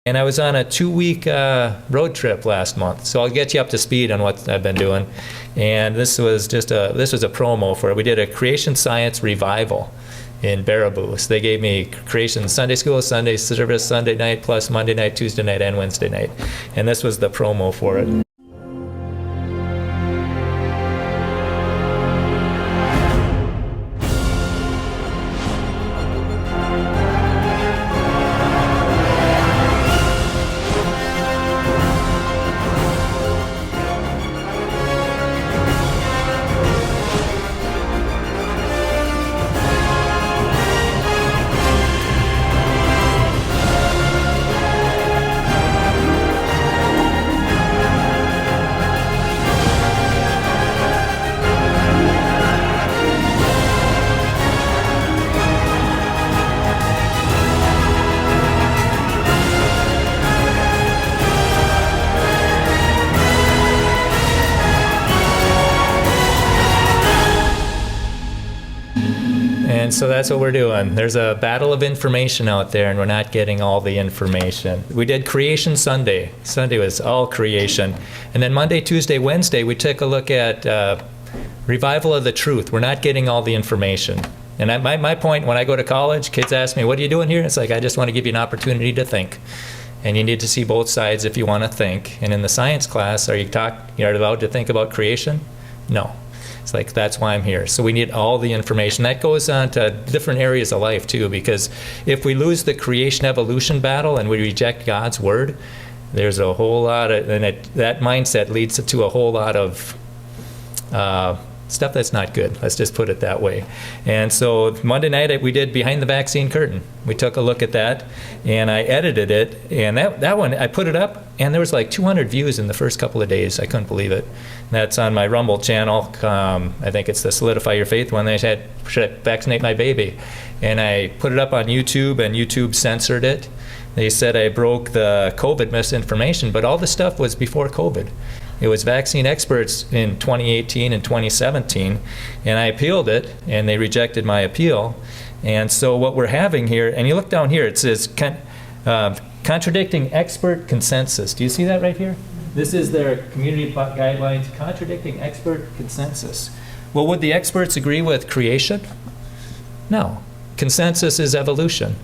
And I was on a 2-week road trip last month, so I'll get you up to speed on what I've been doing. And this was a promo for it. We did a Creation Science revival in Baraboo. So they gave me Creation Sunday School, Sunday service, Sunday night, plus Monday night, Tuesday night, and Wednesday night. And this was the promo for it. And so that's what we're doing. There's a battle of information out there, and we're not getting all the information. We did Creation Sunday. Sunday was all creation. And then Monday, Tuesday, Wednesday, we took a look at Revival of the Truth. We're not getting all the information. And my point, when I go to college, kids ask me, what are you doing here? It's like, I just want to give you an opportunity to think. And you need to see both sides if you want to think. And in the science class, you're allowed to think about creation? No. It's like, that's why I'm here. So we need all the information. That goes on to different areas of life too, because if we lose the creation evolution battle and we reject God's word, there's a whole lot of, that mindset leads to a whole lot of stuff that's not good. Let's just put it that way. And so Monday night we did Behind the Vaccine Curtain. We took a look at that, and I edited it. And that one, I put it up, and there was like 200 views in the first couple of days. I couldn't believe it. That's on my Rumble channel. I think it's the Solidify Your Faith one. They said, should I vaccinate my baby? And I put it up on YouTube, and YouTube censored it. They said I broke the COVID misinformation, but all the stuff was before COVID. It was vaccine experts in 2018 and 2017, and I appealed it, and they rejected my appeal. And so what we're having here, and you look down here, it says contradicting expert consensus. Do you see that right here? This is their community guidelines, contradicting expert consensus. Well, would the experts agree with creation? No. Consensus is evolution.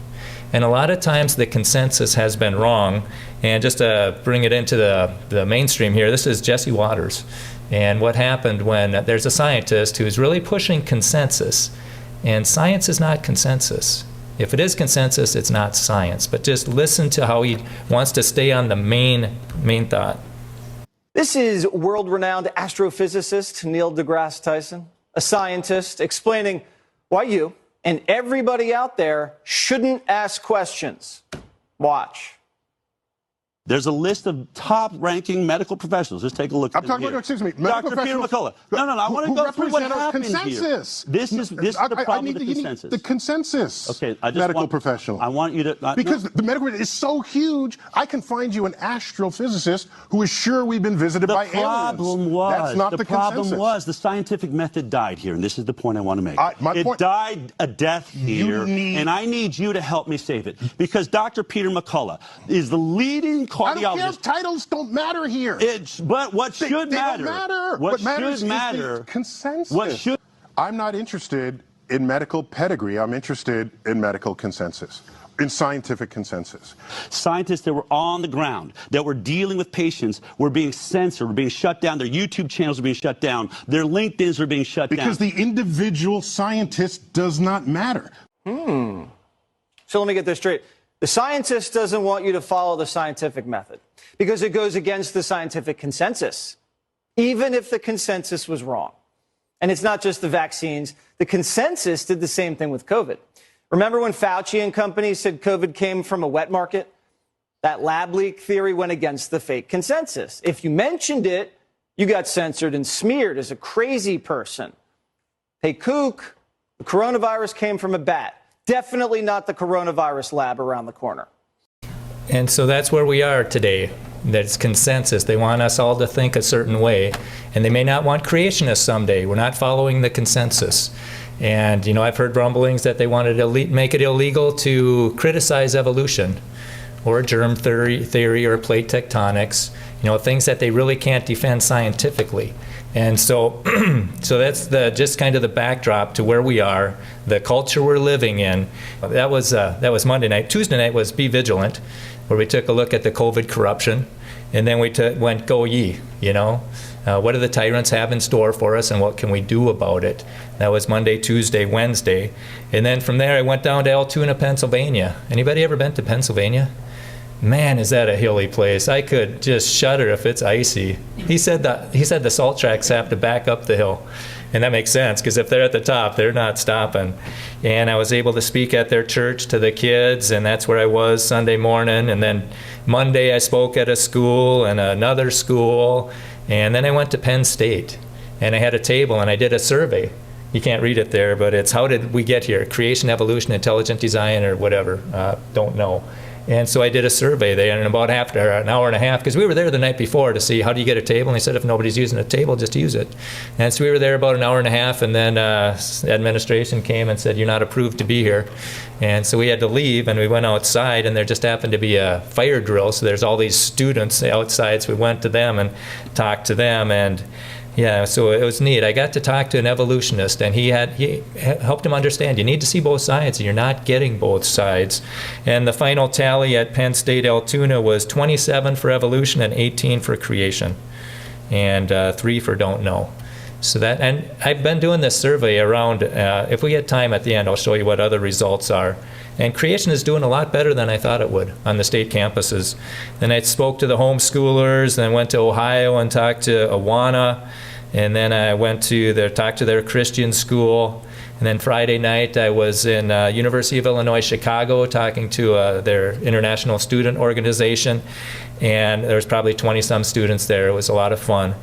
And a lot of times the consensus has been wrong. And just to bring it into the mainstream here, this is Jesse Waters. And what happened when there's a scientist who's really pushing consensus. And science is not consensus. If it is consensus, it's not science. But just listen to how he wants to stay on the main thought. This is world-renowned astrophysicist Neil deGrasse Tyson, a scientist, explaining why you and everybody out there shouldn't ask questions. Watch. There's a list of top-ranking medical professionals. Just take a look. I'm talking about, excuse me, Dr. Peter McCullough. No, I want to go through what happened consensus. Here. This is the problem with the consensus. The consensus. Okay, medical professional. I want you to because the medical is so huge. I can find you an astrophysicist who is sure we've been visited by aliens. The problem was the scientific method died here, and this is the point I want to make. It died a death here, and I need you to help me save it, because Dr. Peter McCullough is the leading cardiologist. I don't care if titles don't matter here. But what should matter? They don't matter. What matters should matter? Is the consensus. I'm not interested in medical pedigree. I'm interested in medical consensus, in scientific consensus. Scientists that were on the ground, that were dealing with patients, were being censored, were being shut down. Their YouTube channels were being shut down. Their LinkedIns were being shut down. Because the individual scientist does not matter. So let me get this straight. The scientist doesn't want you to follow the scientific method because it goes against the scientific consensus, even if the consensus was wrong. And it's not just the vaccines. The consensus did the same thing with COVID. Remember when Fauci and company said COVID came from a wet market? That lab leak theory went against the fake consensus. If you mentioned it, you got censored and smeared as a crazy person. Hey, kook, the coronavirus came from a bat. Definitely not the coronavirus lab around the corner. And so that's where we are today. That's consensus. They want us all to think a certain way, and they may not want creationists someday. We're not following the consensus. And, I've heard rumblings that they wanted to make it illegal to criticize evolution. or germ theory or plate tectonics, things that they really can't defend scientifically. And so, so that's just kind of the backdrop to where we are, the culture we're living in. That was Monday night. Tuesday night was Be Vigilant, where we took a look at the COVID corruption, and then we went Go Ye. What do the tyrants have in store for us, and what can we do about it? That was Monday, Tuesday, Wednesday. And then from there, I went down to Altoona, Pennsylvania. Anybody ever been to Pennsylvania? Man, is that a hilly place. I could just shudder if it's icy. He said the salt tracks have to back up the hill. And that makes sense, because if they're at the top, they're not stopping. And I was able to speak at their church to the kids, and that's where I was Sunday morning. And then Monday, I spoke at a school and another school. And then I went to Penn State, and I had a table, and I did a survey. You can't read it there, but it's how did we get here? Creation, evolution, intelligent design, or whatever. Don't know. And so I did a survey there in about after an hour and a half, because we were there the night before to see how do you get a table. And they said if nobody's using a table, just use it. And so we were there about an hour and a half, and then administration came and said, you're not approved to be here. And so we had to leave, and we went outside, and there just happened to be a fire drill. So there's all these students outside, so we went to them and talked to them. And yeah, so it was neat. I got to talk to an evolutionist, and he helped him understand you need to see both sides, and you're not getting both sides. And the final tally at Penn State Altoona was 27 for evolution and 18 for creation, and 3 for don't know. So that, and I've been doing this survey around, if we get time at the end, I'll show you what other results are. And creation is doing a lot better than I thought it would on the state campuses. Then I spoke to the homeschoolers, then went to Ohio and talked to Awana, and then I went to talk to their Christian school. And then Friday night I was in University of Illinois Chicago talking to their international student organization, and there was probably 20-some students there. It was a lot of fun.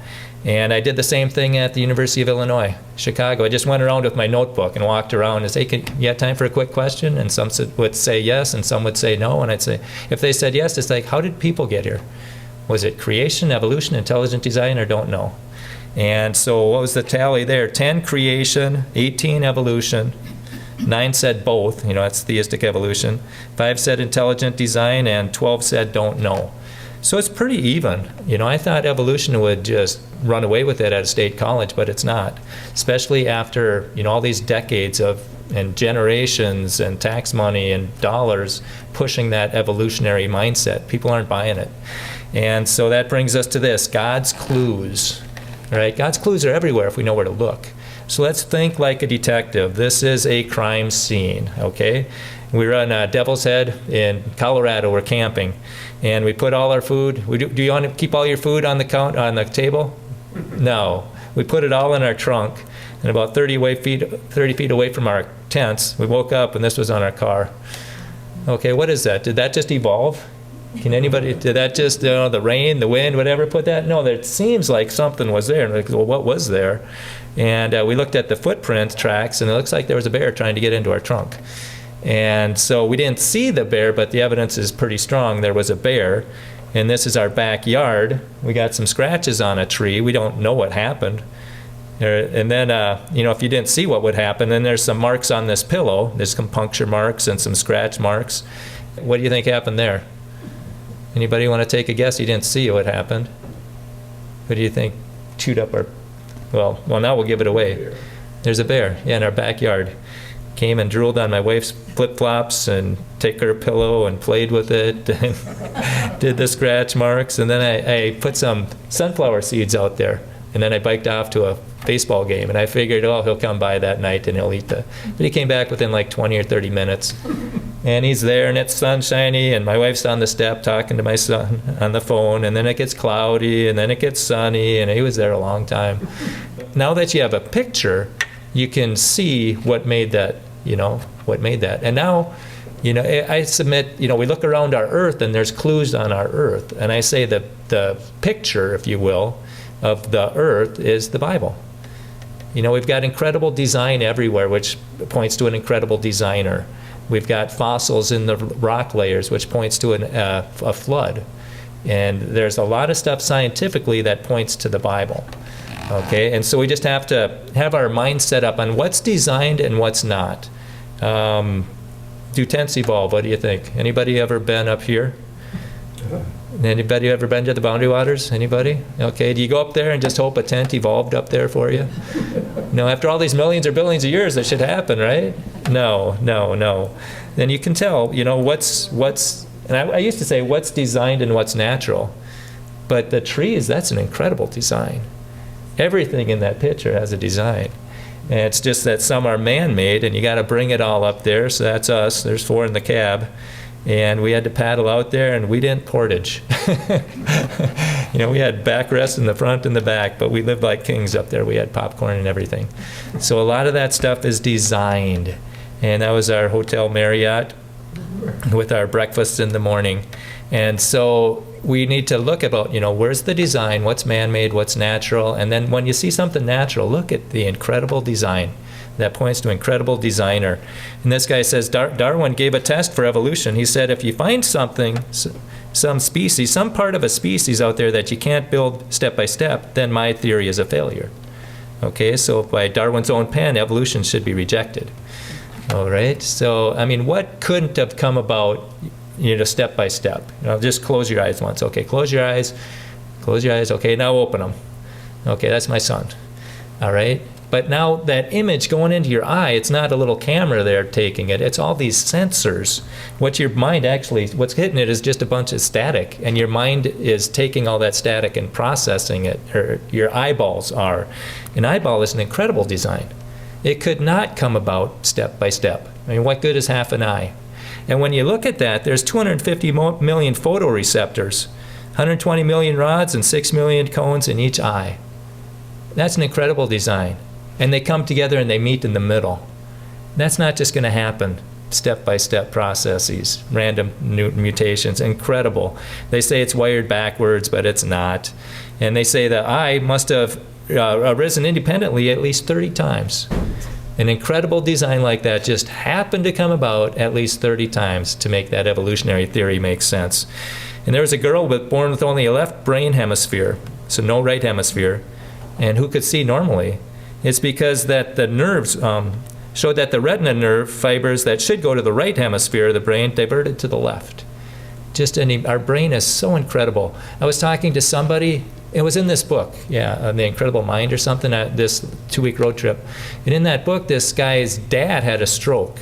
And I did the same thing at the University of Illinois, Chicago. I just went around with my notebook and walked around and said, hey, you have time for a quick question? And some would say yes, and some would say no. And I'd say, if they said yes, it's like, how did people get here? Was it creation, evolution, intelligent design, or don't know? And so what was the tally there? 10 creation, 18 evolution, 9 said both, that's theistic evolution, 5 said intelligent design, and 12 said don't know. So it's pretty even. I thought evolution would just run away with it at a state college, but it's not. Especially after, all these decades and generations and tax money and dollars pushing that evolutionary mindset. People aren't buying it. And so that brings us to this, God's clues. Right? God's clues are everywhere if we know where to look. So let's think like a detective. This is a crime scene, okay? We were on Devil's Head in Colorado. We're camping, and we put all our food. Do you want to keep all your food on the table? No. We put it all in our trunk, and about 30 feet away from our tents, we woke up, and this was on our car. Okay, what is that? Did that just evolve? Can anybody, did that just, the rain, the wind, whatever, put that? No, it seems like something was there. And we're like, well, what was there? And we looked at the footprint tracks, and it looks like there was a bear trying to get into our trunk. And so we didn't see the bear, but the evidence is pretty strong. There was a bear, and this is our backyard. We got some scratches on a tree. We don't know what happened. And then, if you didn't see what would happen, then there's some marks on this pillow. There's some puncture marks and some scratch marks. What do you think happened there? Anybody want to take a guess? You didn't see what happened. What do you think chewed up our... Well, now we'll give it away. There's a bear, in our backyard. Came and drooled on my wife's flip-flops and took her pillow and played with it and did the scratch marks. And then I put some sunflower seeds out there. And then I biked off to a baseball game. And I figured, he'll come by that night and he'll eat But he came back within like 20 or 30 minutes. And he's there, and it's sunshiny, and my wife's on the step talking to my son on the phone, and then it gets cloudy, and then it gets sunny, and he was there a long time. Now that you have a picture, you can see what made that, And now, I submit, we look around our earth, and there's clues on our earth. And I say the picture, if you will, of the earth is the Bible. We've got incredible design everywhere, which points to an incredible designer. We've got fossils in the rock layers, which points to a flood. And there's a lot of stuff scientifically that points to the Bible. Okay, and so we just have to have our mind set up on what's designed and what's not. Do tents evolve? What do you think? Anybody ever been up here? Anybody ever been to the Boundary Waters? Anybody? Okay, do you go up there and just hope a tent evolved up there for you? No, after all these millions or billions of years, that should happen, right? No, no, no. Then you can tell, you know, what's and I used to say what's designed and what's natural. But the trees, that's an incredible design. Everything in that picture has a design. And it's just that some are man-made, and you got to bring it all up there. So that's us. There's 4 in the cab. And we had to paddle out there, and we didn't portage. You know, we had backrest in the front and the back, but we lived like kings up there. We had popcorn and everything. So a lot of that stuff is designed. And that was our Hotel Marriott with our breakfasts in the morning. And so we need to look about, you know, where's the design, what's man-made, what's natural, and then when you see something natural, look at the incredible design. That points to incredible designer. And this guy says Darwin gave a test for evolution. He said if you find something, some species, some part of a species out there that you can't build step by step, then my theory is a failure. Okay, so by Darwin's own pen, evolution should be rejected. All right, so I mean, what couldn't have come about, you know, step by step? You know, just close your eyes once. Okay, close your eyes. Close your eyes. Okay, now open them. Okay, that's my son. All right. But now that image going into your eye, it's not a little camera there taking it. It's all these sensors. What your mind actually, what's hitting it is just a bunch of static. And your mind is taking all that static and processing it, or your eyeballs are. An eyeball is an incredible design. It could not come about step by step. I mean, what good is half an eye? And when you look at that, there's 250 million photoreceptors, 120 million rods, and 6 million cones in each eye. That's an incredible design. And they come together and they meet in the middle. That's not just going to happen step-by-step processes, random mutations, incredible. They say it's wired backwards, but it's not. And they say the eye must have arisen independently at least 30 times. An incredible design like that just happened to come about at least 30 times to make that evolutionary theory make sense. And there was a girl born with only a left brain hemisphere, so no right hemisphere, and who could see normally. It's because that the nerves showed that the retina nerve fibers that should go to the right hemisphere of the brain diverted to the left. Our brain is so incredible. I was talking to somebody, it was in this book, The Incredible Mind or something, this 2-week road trip. And in that book, this guy's dad had a stroke.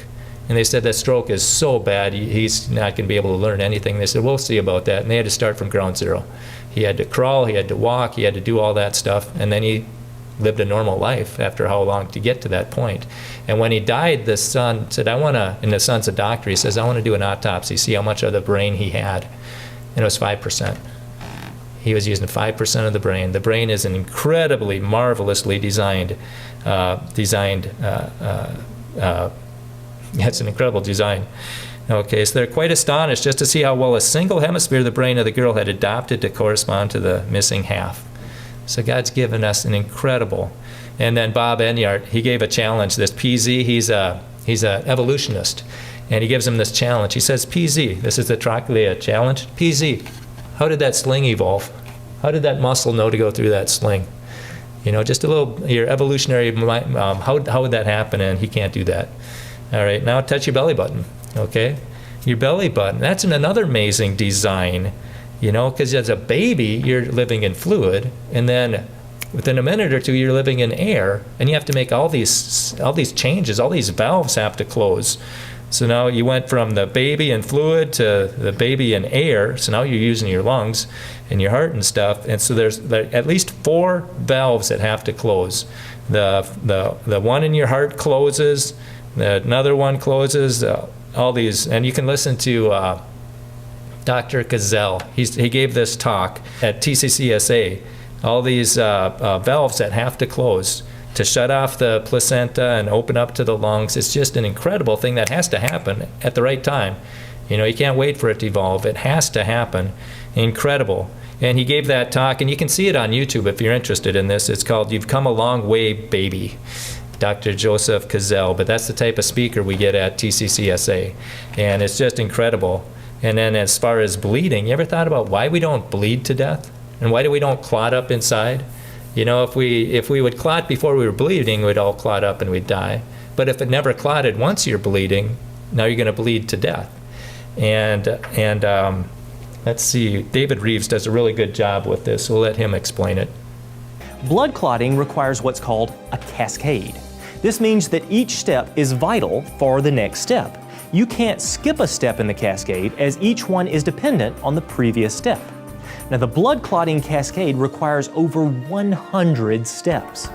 And they said that stroke is so bad, he's not going to be able to learn anything. They said, we'll see about that. And they had to start from ground zero. He had to crawl, he had to walk, he had to do all that stuff. And then he lived a normal life after how long to get to that point. And when he died, the son said, and the son's a doctor, he says, I want to do an autopsy, see how much of the brain he had. And it was 5%. He was using 5% of the brain. The brain is an incredibly, marvelously designed, it's an incredible design. Okay, so they're quite astonished just to see how well a single hemisphere of the brain of the girl had adapted to correspond to the missing half. So God's given us an incredible. And then Bob Enyart, he gave a challenge. This PZ, he's a evolutionist, and he gives him this challenge. He says, PZ, this is the Trochlea challenge. PZ, how did that sling evolve? How did that muscle know to go through that sling? You know, just a little, your evolutionary, how would that happen? And he can't do that. All right, now touch your belly button, okay? Your belly button, that's another amazing design. You know, because as a baby, you're living in fluid, and then within a minute or two, you're living in air, and you have to make all these changes. All these valves have to close. So now you went from the baby in fluid to the baby in air. So now you're using your lungs and your heart and stuff. And so there's at least 4 valves that have to close. The one in your heart closes. Another one closes. All these, and you can listen to. Dr. Gazelle, he gave this talk at TCCSA, all these valves that have to close to shut off the placenta and open up to the lungs. It's just an incredible thing that has to happen at the right time. You know, you can't wait for it to evolve. It has to happen. Incredible. And he gave that talk, and you can see it on YouTube if you're interested in this. It's called You've Come a Long Way, Baby. Dr. Joseph Gazelle, but that's the type of speaker we get at TCCSA. And it's just incredible. And then as far as bleeding, you ever thought about why we don't bleed to death? And why we don't clot up inside? You know, if we would clot before we were bleeding, we'd all clot up and we'd die. But if it never clotted once you're bleeding, now you're going to bleed to death. And let's see, David Reeves does a really good job with this, so we'll let him explain it. Blood clotting requires what's called a cascade. This means that each step is vital for the next step. You can't skip a step in the cascade, as each one is dependent on the previous step. Now, the blood clotting cascade requires over 100 steps.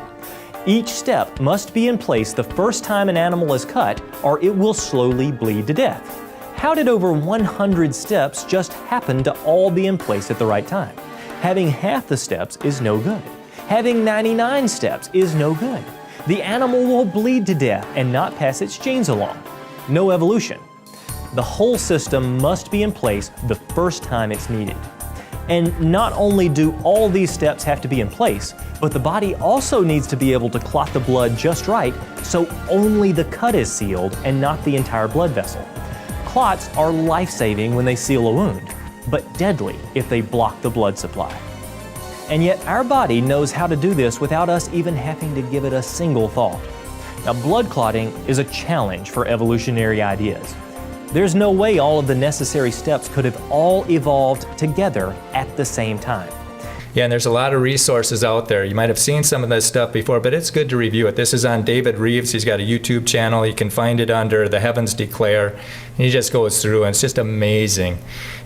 Each step must be in place the first time an animal is cut, or it will slowly bleed to death. How did over 100 steps just happen to all be in place at the right time? Having half the steps is no good. Having 99 steps is no good. The animal will bleed to death and not pass its genes along. No evolution. The whole system must be in place the first time it's needed. And not only do all these steps have to be in place, but the body also needs to be able to clot the blood just right, so only the cut is sealed and not the entire blood vessel. Clots are life-saving when they seal a wound, but deadly if they block the blood supply. And yet our body knows how to do this without us even having to give it a single thought. Now, blood clotting is a challenge for evolutionary ideas. There's no way all of the necessary steps could have all evolved together at the same time. Yeah, and there's a lot of resources out there. You might have seen some of this stuff before, but it's good to review it. This is on David Reeves. He's got a YouTube channel. You can find it under The Heavens Declare. And he just goes through, and it's just amazing.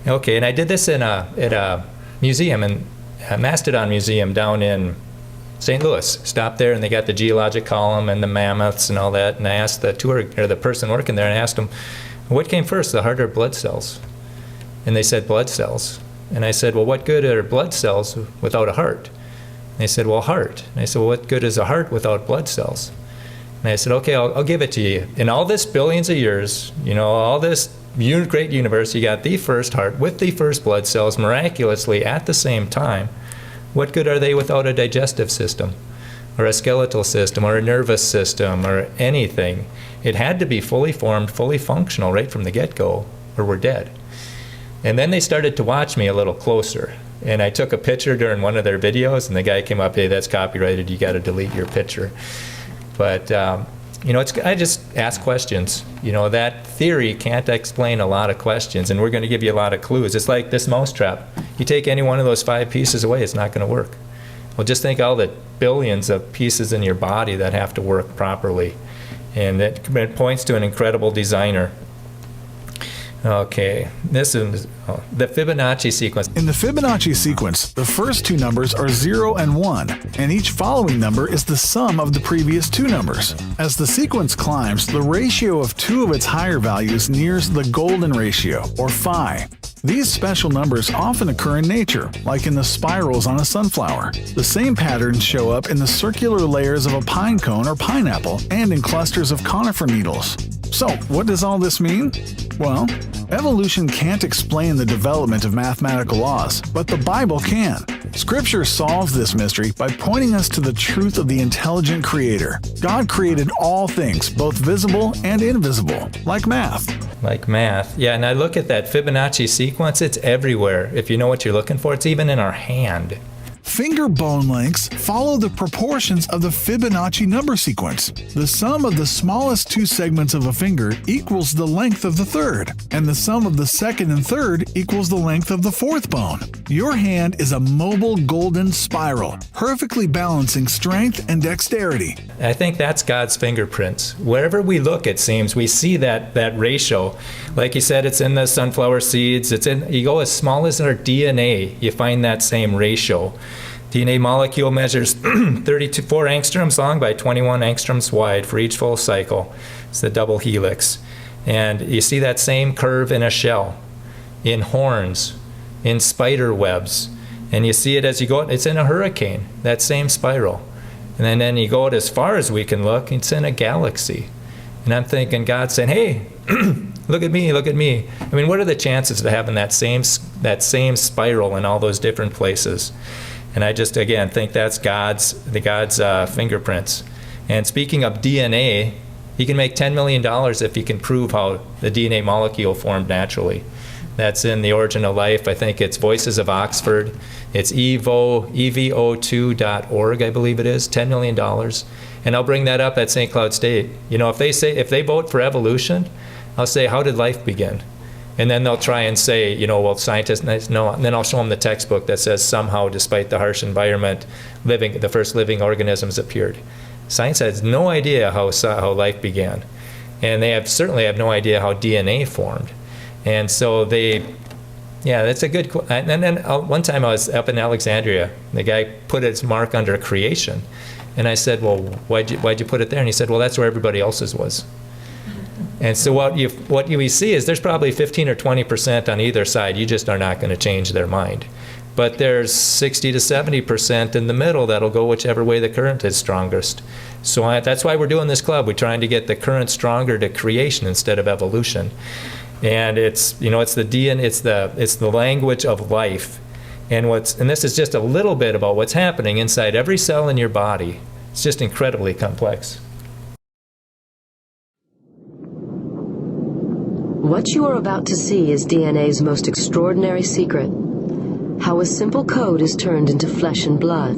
Okay, and I did this at a museum, a Mastodon Museum down in St. Louis. Stopped there, and they got the geologic column and the mammoths and all that. And I asked the person working there, and I asked him, what came first, the heart or blood cells? And they said blood cells. And I said, well, what good are blood cells without a heart? And they said, well, heart. And I said, well, what good is a heart without blood cells? And I said, okay, I'll give it to you. In all this billions of years, all this great universe, you got the first heart with the first blood cells miraculously at the same time. What good are they without a digestive system, or a skeletal system, or a nervous system, or anything? It had to be fully formed, fully functional right from the get-go, or we're dead. And then they started to watch me a little closer. And I took a picture during one of their videos, and the guy came up, hey, that's copyrighted, you got to delete your picture. But, I just ask questions. That theory can't explain a lot of questions, and we're going to give you a lot of clues. It's like this mousetrap. You take any one of those 5 pieces away, it's not going to work. Well, just think all the billions of pieces in your body that have to work properly. And it points to an incredible designer. Okay, this is the Fibonacci sequence. In the Fibonacci sequence, the first 2 numbers are 0 and 1, and each following number is the sum of the previous 2 numbers. As the sequence climbs, the ratio of 2 of its higher values nears the golden ratio, or phi. These special numbers often occur in nature, like in the spirals on a sunflower. The same patterns show up in the circular layers of a pine cone or pineapple, and in clusters of conifer needles. So, what does all this mean? Well, evolution can't explain the development of mathematical laws, but the Bible can. Scripture solves this mystery by pointing us to the truth of the intelligent Creator. God created all things, both visible and invisible, like math. Like math. Yeah, and I look at that Fibonacci sequence, it's everywhere. If you know what you're looking for, it's even in our hand. Finger bone lengths follow the proportions of the Fibonacci number sequence. The sum of the smallest 2 segments of a finger equals the length of the third, and the sum of the second and third equals the length of the 4th bone. Your hand is a mobile golden spiral, perfectly balancing strength and dexterity. I think that's God's fingerprints. Wherever we look, it seems, we see that ratio. Like you said, it's in the sunflower seeds. You go as small as our DNA, you find that same ratio. DNA molecule measures 34 angstroms long by 21 angstroms wide for each full cycle. It's the double helix. And you see that same curve in a shell, in horns, in spider webs. And you see it as you go, it's in a hurricane, that same spiral. And then you go out as far as we can look, it's in a galaxy. And I'm thinking God's saying, hey, look at me, look at me. I mean, what are the chances of having that same spiral in all those different places? And I just, again, think that's God's fingerprints. And speaking of DNA, he can make $10 million if he can prove how the DNA molecule formed naturally. That's in The Origin of Life. I think it's Voices of Oxford. It's evo2.org, I believe it is, $10 million. And I'll bring that up at St. Cloud State. If they vote for evolution, I'll say, how did life begin? And then they'll try and say, well, scientists know. And then I'll show them the textbook that says somehow, despite the harsh environment, the first living organisms appeared. Science has no idea how life began. And they certainly have no idea how DNA formed. And so that's a good, and then one time I was up in Alexandria. The guy put his mark under creation. And I said, well, why'd you put it there? And he said, well, that's where everybody else's was. And so what we see is there's probably 15 or 20% on either side. You just are not going to change their mind. But there's 60 to 70% in the middle that'll go whichever way the current is strongest. So that's why we're doing this club. We're trying to get the current stronger to creation instead of evolution. And it's the DNA, it's the language of life. And this is just a little bit about what's happening inside every cell in your body. It's just incredibly complex. What you are about to see is DNA's most extraordinary secret: how a simple code is turned into flesh and blood.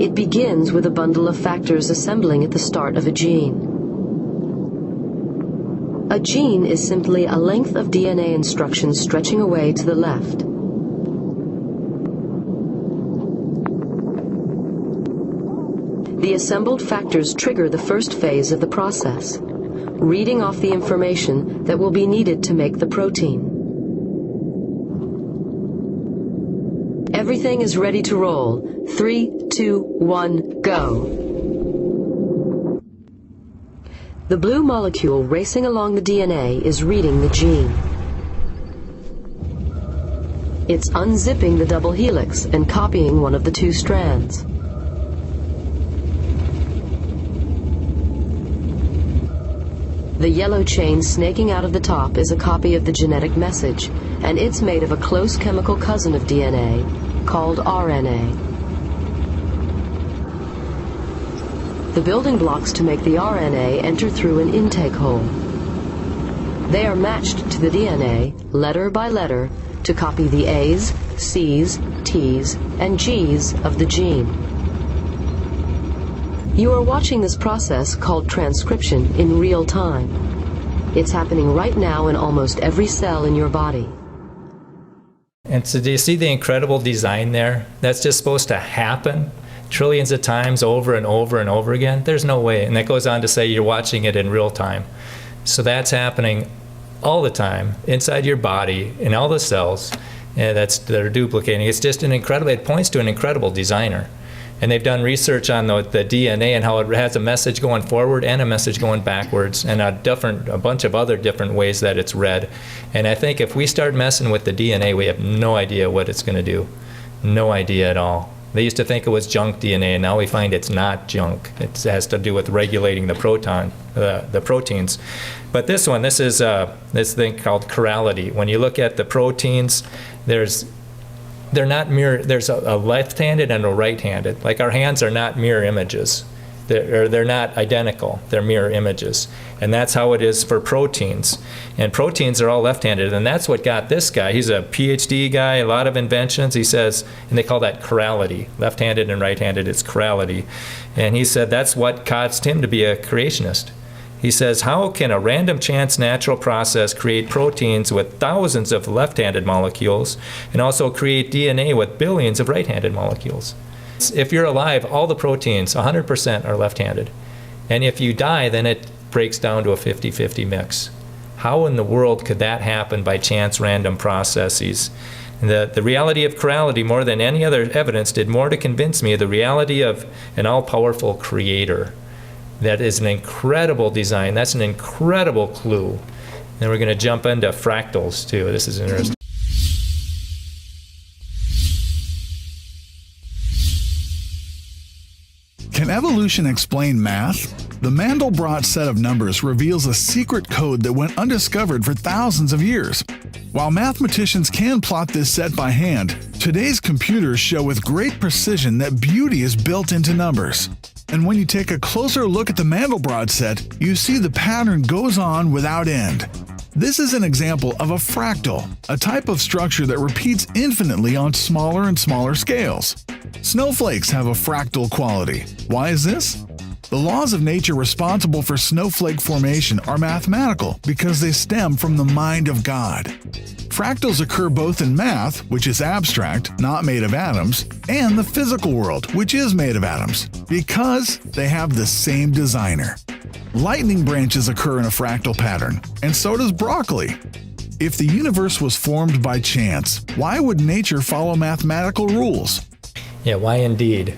It begins with a bundle of factors assembling at the start of a gene. A gene is simply a length of DNA instructions stretching away to the left. The assembled factors trigger the first phase of the process, reading off the information that will be needed to make the protein. Everything is ready to roll. 3, 2, 1, go. The blue molecule racing along the DNA is reading the gene. It's unzipping the double helix and copying one of the 2 strands. The yellow chain snaking out of the top is a copy of the genetic message, and it's made of a close chemical cousin of DNA called RNA. The building blocks to make the RNA enter through an intake hole. They are matched to the DNA, letter by letter, to copy the A's, C's, T's, and G's of the gene. You are watching this process called transcription in real time. It's happening right now in almost every cell in your body. And so do you see the incredible design there? That's just supposed to happen trillions of times over and over and over again. There's no way. And that goes on to say you're watching it in real time. So that's happening all the time inside your body in all the cells that are duplicating. It's just it points to an incredible designer. And they've done research on the DNA and how it has a message going forward and a message going backwards, and a bunch of other different ways that it's read. And I think if we start messing with the DNA, we have no idea what it's going to do. No idea at all. They used to think it was junk DNA, and now we find it's not junk. It has to do with regulating the proteins. But this is this thing called chirality. When you look at the proteins, they're not mirror. There's a left-handed and a right-handed. Like our hands are not mirror images. They're not identical. They're mirror images. And that's how it is for proteins. And proteins are all left-handed. And that's what got this guy. He's a PhD guy, a lot of inventions. He says, and they call that chirality. Left-handed and right-handed, it's chirality. And he said that's what caused him to be a creationist. He says, how can a random chance natural process create proteins with thousands of left-handed molecules and also create DNA with billions of right-handed molecules? If you're alive, all the proteins, 100% are left-handed. And if you die, then it breaks down to a 50-50 mix. How in the world could that happen by chance random processes? The reality of chirality, more than any other evidence, did more to convince me of the reality of an all-powerful creator. That is an incredible design. That's an incredible clue. Then we're going to jump into fractals, too. This is interesting. Can evolution explain math? The Mandelbrot set of numbers reveals a secret code that went undiscovered for thousands of years. While mathematicians can plot this set by hand, today's computers show with great precision that beauty is built into numbers. And when you take a closer look at the Mandelbrot set, you see the pattern goes on without end. This is an example of a fractal, a type of structure that repeats infinitely on smaller and smaller scales. Snowflakes have a fractal quality. Why is this? The laws of nature responsible for snowflake formation are mathematical because they stem from the mind of God. Fractals occur both in math, which is abstract, not made of atoms, and the physical world, which is made of atoms, because they have the same designer. Lightning branches occur in a fractal pattern, and so does broccoli. If the universe was formed by chance, why would nature follow mathematical rules? Yeah, why indeed?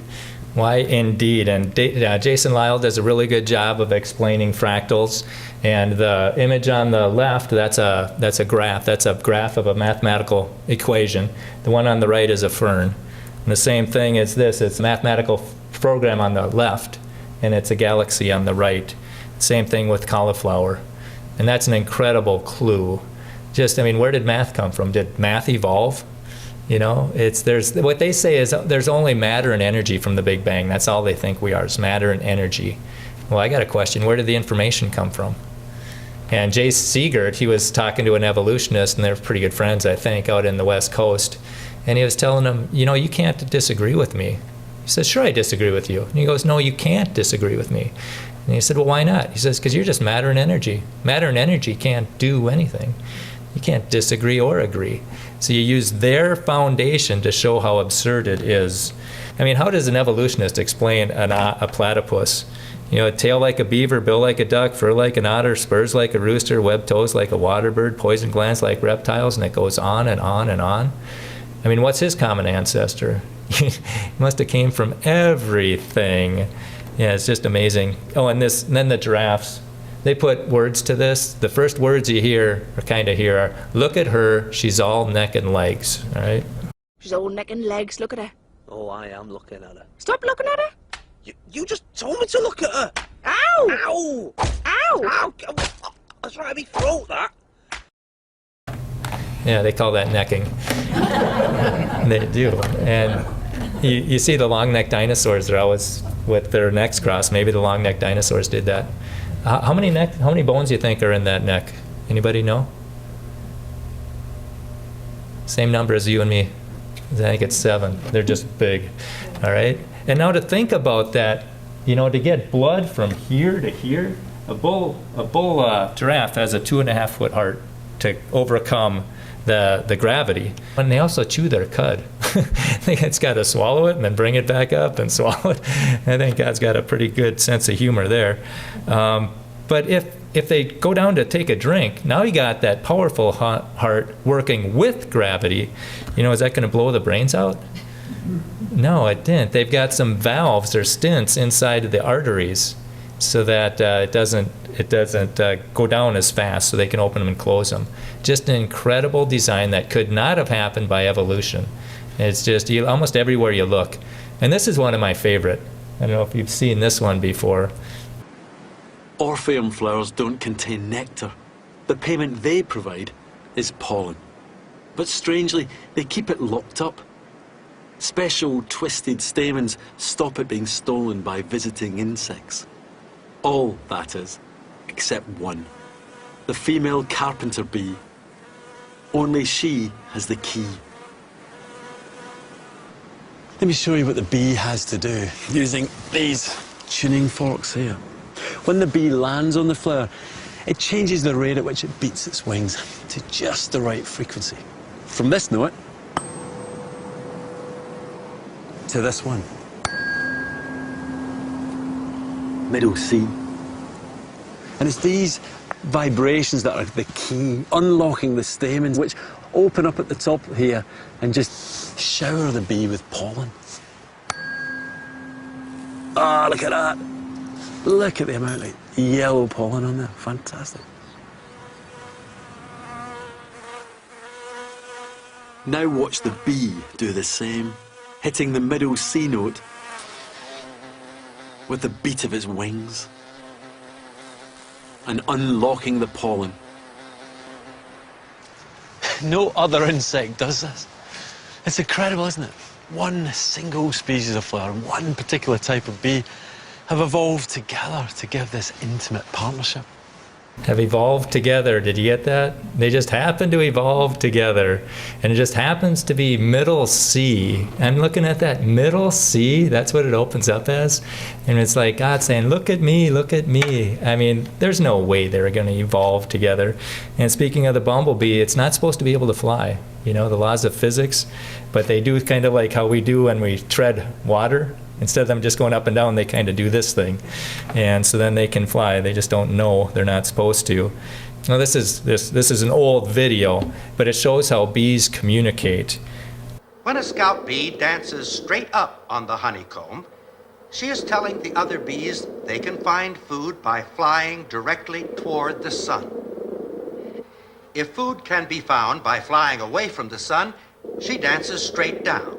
Why indeed? And Jason Lisle does a really good job of explaining fractals. And the image on the left, that's a graph. That's a graph of a mathematical equation. The one on the right is a fern. And the same thing is this. It's a mathematical program on the left, and it's a galaxy on the right. Same thing with cauliflower. And that's an incredible clue. Just, I mean, where did math come from? Did math evolve? You know, what they say is there's only matter and energy from the Big Bang. That's all they think we are, is matter and energy. Well, I got a question. Where did the information come from? And Jay Siegert, he was talking to an evolutionist, and they're pretty good friends, I think, out in the West Coast. And he was telling him, you know, you can't disagree with me. He says, sure, I disagree with you. And he goes, no, you can't disagree with me. And he said, well, why not? He says, because you're just matter and energy. Matter and energy can't do anything. You can't disagree or agree. So you use their foundation to show how absurd it is. I mean, how does an evolutionist explain a platypus? You know, a tail like a beaver, bill like a duck, fur like an otter, spurs like a rooster, webbed toes like a water bird, poison glands like reptiles, and it goes on and on and on. I mean, what's his common ancestor? He must have came from everything. Yeah, it's just amazing. Oh, and then the giraffes. They put words to this. The first words you hear, or kind of hear, are, look at her, she's all neck and legs, all right? She's all neck and legs, look at her. Oh, I am looking at her. Stop looking at her. You just told me to look at her. Ow! Ow! Ow! Ow! I was right at my throat, that. Yeah, they call that necking. They do. And you see the long-necked dinosaurs, they're always with their necks crossed. Maybe the long-necked dinosaurs did that. How many bones do you think are in that neck? Anybody know? Same number as you and me. I think it's 7. They're just big, all right? And now to think about that, you know, to get blood from here to here, a bull giraffe has a 2.5-foot heart to overcome the gravity. And they also chew their cud. I think it's got to swallow it and then bring it back up and swallow it. I think God's got a pretty good sense of humor there. But if they go down to take a drink, now you got that powerful heart working with gravity. You know, is that going to blow the brains out? No, it didn't. They've got some valves or stents inside of the arteries so that it doesn't go down as fast, so they can open them and close them. Just an incredible design that could not have happened by evolution. It's just almost everywhere you look. And this is one of my favorite. I don't know if you've seen this one before. Orpheum flowers don't contain nectar. The payment they provide is pollen. But strangely, they keep it locked up. Special twisted stamens stop it being stolen by visiting insects. All, that is, except one. The female carpenter bee. Only she has the key. Let me show you what the bee has to do using these tuning forks here. When the bee lands on the flower, it changes the rate at which it beats its wings to just the right frequency. From this note to this one. Middle C. And it's these vibrations that are the key, unlocking the stamens, which open up at the top here and just shower the bee with pollen. Ah, look at that. Look at the amount of yellow pollen on there. Fantastic. Now watch the bee do the same, hitting the middle C note with the beat of its wings and unlocking the pollen. No other insect does this. It's incredible, isn't it? One single species of flower, one particular type of bee have evolved together to give this intimate partnership. have evolved together. Did you get that? They just happen to evolve together. And it just happens to be middle C. I'm looking at that middle C. That's what it opens up as. And it's like God saying, look at me, look at me. I mean, there's no way they're going to evolve together. And speaking of the bumblebee, it's not supposed to be able to fly. You know, the laws of physics. But they do kind of like how we do when we tread water. Instead of them just going up and down, they kind of do this thing. And so then they can fly. They just don't know they're not supposed to. Now this is an old video, but it shows how bees communicate. When a scout bee dances straight up on the honeycomb, she is telling the other bees they can find food by flying directly toward the sun. If food can be found by flying away from the sun, she dances straight down.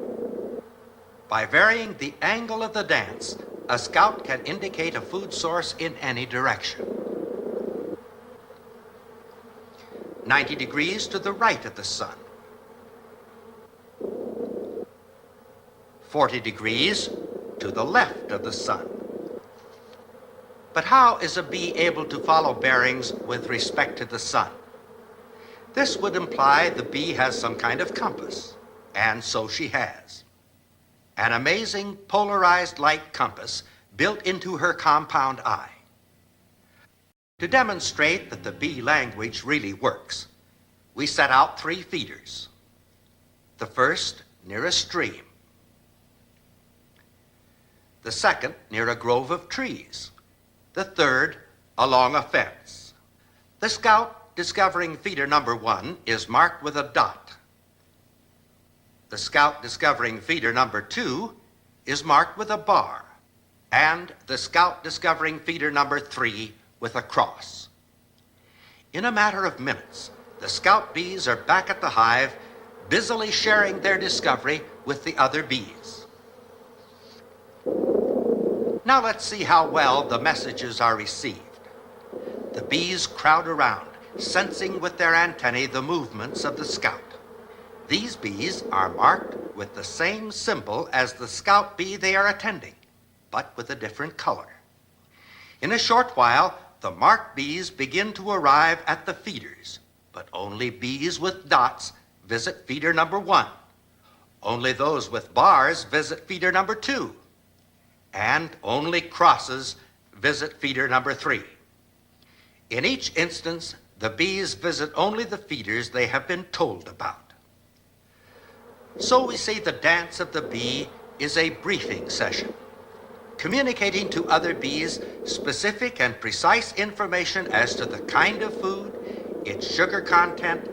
By varying the angle of the dance, a scout can indicate a food source in any direction. 90 degrees to the right of the sun. 40 degrees to the left of the sun. But how is a bee able to follow bearings with respect to the sun? This would imply the bee has some kind of compass, and so she has. An amazing polarized light compass built into her compound eye. To demonstrate that the bee language really works, we set out 3 feeders. The first near a stream. The second near a grove of trees. The third along a fence. The scout discovering feeder number 1 is marked with a dot. The scout discovering feeder number 2 is marked with a bar, and the scout discovering feeder number 3 with a cross. In a matter of minutes, the scout bees are back at the hive, busily sharing their discovery with the other bees. Now let's see how well the messages are received. The bees crowd around, sensing with their antennae the movements of the scout. These bees are marked with the same symbol as the scout bee they are attending, but with a different color. In a short while, the marked bees begin to arrive at the feeders, but only bees with dots visit feeder number 1. Only those with bars visit feeder number 2. And only crosses visit feeder number 3. In each instance, the bees visit only the feeders they have been told about. So we say the dance of the bee is a briefing session, communicating to other bees specific and precise information as to the kind of food, its sugar content,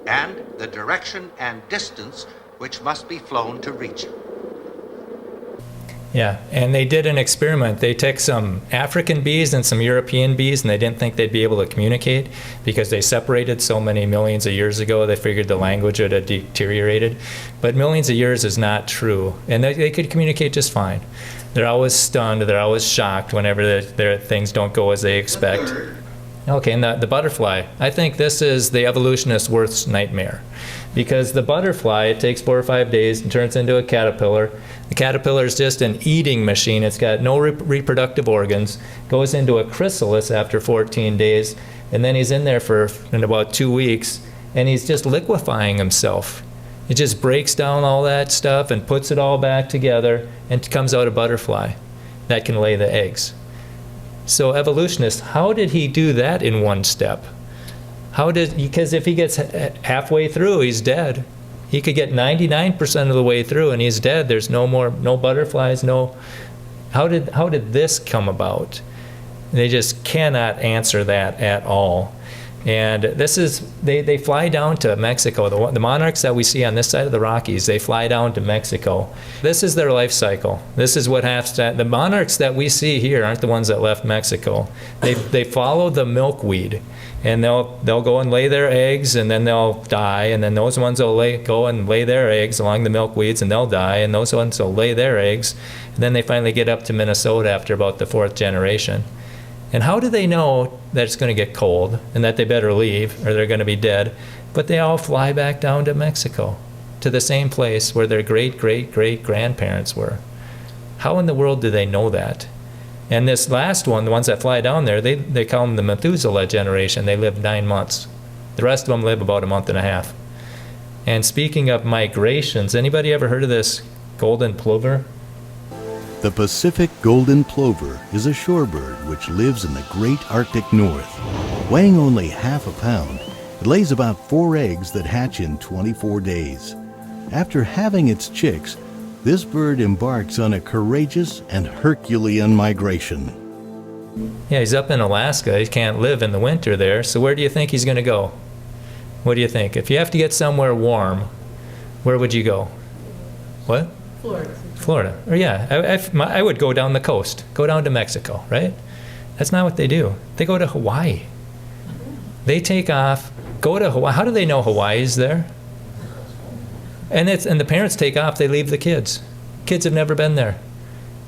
and the direction and distance which must be flown to reach it. Yeah, and they did an experiment. They took some African bees and some European bees, and they didn't think they'd be able to communicate because they separated so many millions of years ago. They figured the language would have deteriorated. But millions of years is not true, and they could communicate just fine. They're always stunned. They're always shocked whenever their things don't go as they expect. Okay, and the butterfly. I think this is the evolutionist's worst nightmare. Because the butterfly, it takes 4 or 5 days and turns into a caterpillar. The caterpillar is just an eating machine. It's got no reproductive organs. Goes into a chrysalis after 14 days. And then he's in there in about 2 weeks. And he's just liquefying himself. It just breaks down all that stuff and puts it all back together and comes out a butterfly that can lay the eggs. So evolutionists, how did he do that in one step? Because if he gets halfway through, he's dead. He could get 99% of the way through and he's dead. There's no butterflies, how did this come about? They just cannot answer that at all. And this is, they fly down to Mexico. The monarchs that we see on this side of the Rockies, they fly down to Mexico. This is their life cycle. This is what happens to, the monarchs that we see here aren't the ones that left Mexico. They follow the milkweed. And they'll go and lay their eggs, and then they'll die, and then those ones will go and lay their eggs along the milkweeds, and they'll die, and those ones will lay their eggs, and then they finally get up to Minnesota after about the 4th generation. And how do they know that it's going to get cold and that they better leave or they're going to be dead? But they all fly back down to Mexico, to the same place where their great-great-great-grandparents were. How in the world do they know that? And this last one, the ones that fly down there, they call them the Methuselah generation. They live 9 months. The rest of them live about a month and a half. And speaking of migrations, anybody ever heard of this golden plover? The Pacific golden plover is a shorebird which lives in the great Arctic North. Weighing only half a pound, it lays about 4 eggs that hatch in 24 days. After having its chicks, this bird embarks on a courageous and Herculean migration. Yeah, he's up in Alaska. He can't live in the winter there. So where do you think he's going to go? What do you think? If you have to get somewhere warm, where would you go? What? Florida. Or yeah, I would go down the coast. Go down to Mexico, right? That's not what they do. They go to Hawaii. They take off, go to Hawaii. How do they know Hawaii's there? And the parents take off, they leave the kids. Kids have never been there.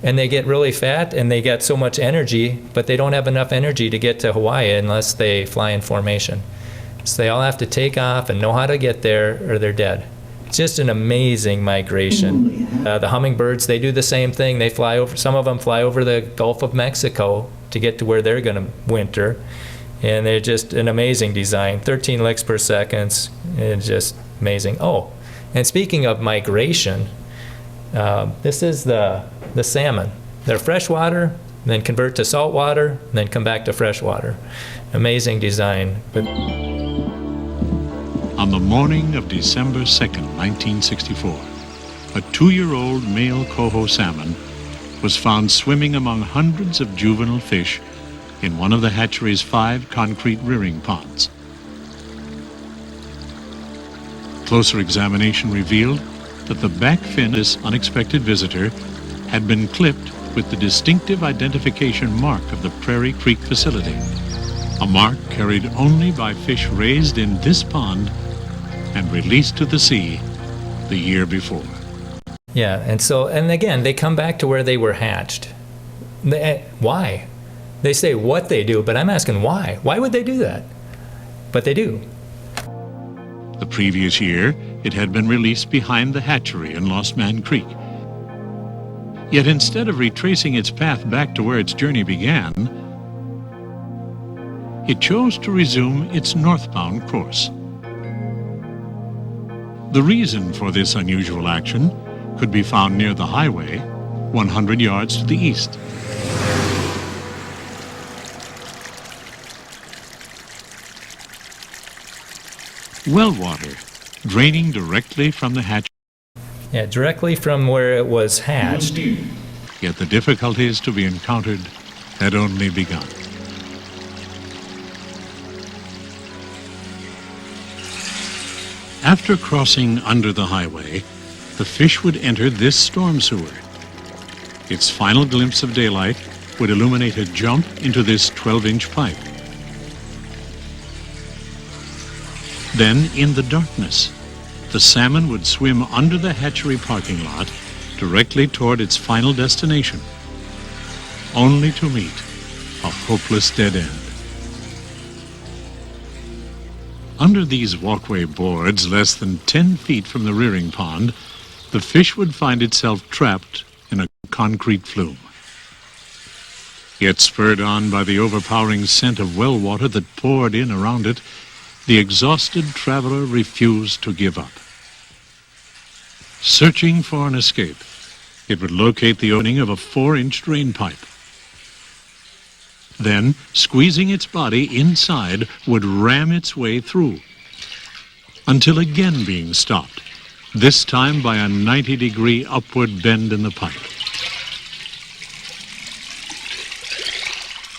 And they get really fat and they get so much energy, but they don't have enough energy to get to Hawaii unless they fly in formation. So they all have to take off and know how to get there or they're dead. It's just an amazing migration. The hummingbirds, they do the same thing. They fly over, some of them fly over the Gulf of Mexico to get to where they're going to winter. And they're just an amazing design. 13 licks per second. It's just amazing. Oh, and speaking of migration, this is the salmon. They're freshwater, then convert to saltwater, then come back to freshwater. Amazing design. But on the morning of December 2nd, 1964, a 2-year-old male coho salmon was found swimming among hundreds of juvenile fish in one of the hatchery's 5 concrete rearing ponds. Closer examination revealed that the back fin of this unexpected visitor had been clipped with the distinctive identification mark of the Prairie Creek facility, a mark carried only by fish raised in this pond and released to the sea the year before. yeah, and again, they come back to where they were hatched. Why? They say what they do, but I'm asking why. Why would they do that? But they do. The previous year, it had been released behind the hatchery in Lost Man Creek. Yet instead of retracing its path back to where its journey began, it chose to resume its northbound course. The reason for this unusual action could be found near the highway, 100 yards to the east. Well water, draining directly from the hatch. Yeah, directly from where it was hatched. Yet the difficulties to be encountered had only begun. After crossing under the highway, the fish would enter this storm sewer. Its final glimpse of daylight would illuminate a jump into this 12-inch pipe. Then, in the darkness, the salmon would swim under the hatchery parking lot directly toward its final destination, only to meet a hopeless dead end. Under these walkway boards, less than 10 feet from the rearing pond, the fish would find itself trapped in a concrete flume. Yet spurred on by the overpowering scent of well water that poured in around it, the exhausted traveler refused to give up. Searching for an escape, it would locate the opening of a 4-inch drain pipe. Then, squeezing its body inside, would ram its way through, until again being stopped, this time by a 90-degree upward bend in the pipe.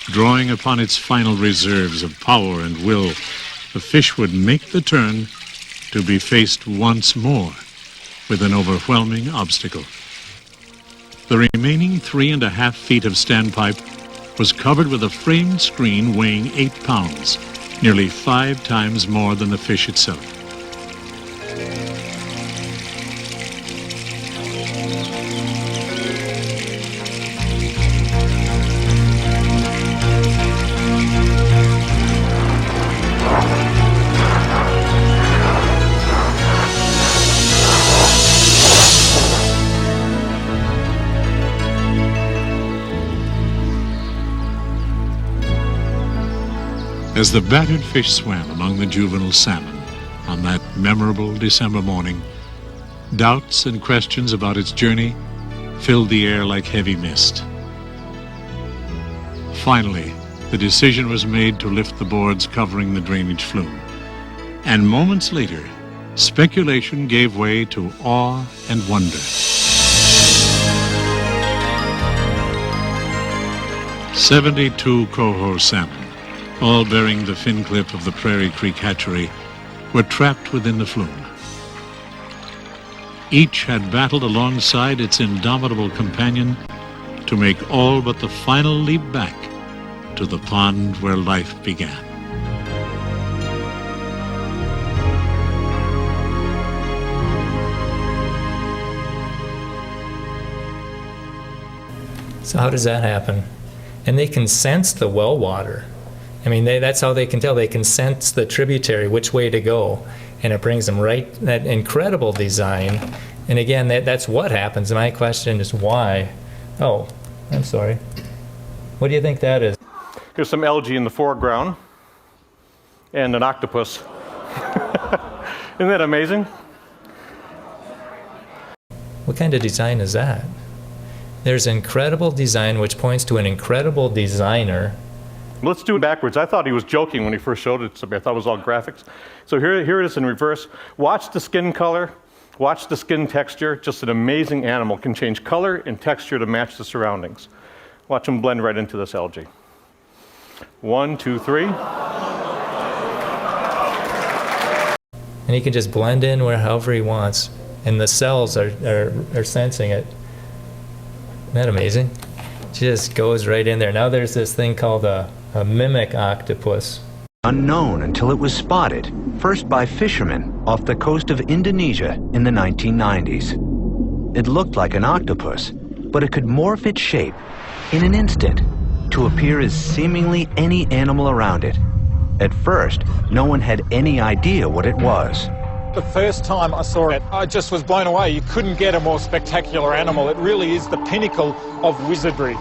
Drawing upon its final reserves of power and will, the fish would make the turn to be faced once more with an overwhelming obstacle. The remaining 3.5 feet of standpipe was covered with a framed screen weighing 8 pounds, nearly 5 times more than the fish itself. As the battered fish swam among the juvenile salmon on that memorable December morning, doubts and questions about its journey filled the air like heavy mist. Finally, the decision was made to lift the boards covering the drainage flume. And moments later, speculation gave way to awe and wonder. 72 coho salmon, all bearing the fin clip of the Prairie Creek hatchery, were trapped within the flume. Each had battled alongside its indomitable companion to make all but the final leap back to the pond where life began. So how does that happen? And they can sense the well water. I mean, that's how they can tell. They can sense the tributary, which way to go. And it brings them right, that incredible design. And again, that's what happens. My question is why? Oh, I'm sorry. What do you think that is? Here's some algae in the foreground and an octopus. Isn't that amazing? What kind of design is that? There's incredible design which points to an incredible designer. Let's do it backwards. I thought he was joking when he first showed it to me. I thought it was all graphics. So here it is in reverse. Watch the skin color. Watch the skin texture. Just an amazing animal. Can change color and texture to match the surroundings. Watch him blend right into this algae. 1, 2, 3. And he can just blend in however he wants. And the cells are sensing it. Isn't that amazing? Just goes right in there. Now there's this thing called a mimic octopus. Unknown until it was spotted, first by fishermen off the coast of Indonesia in the 1990s. It looked like an octopus, but it could morph its shape in an instant to appear as seemingly any animal around it. At first, no one had any idea what it was. The first time I saw it, I just was blown away. You couldn't get a more spectacular animal. It really is the pinnacle of wizardry.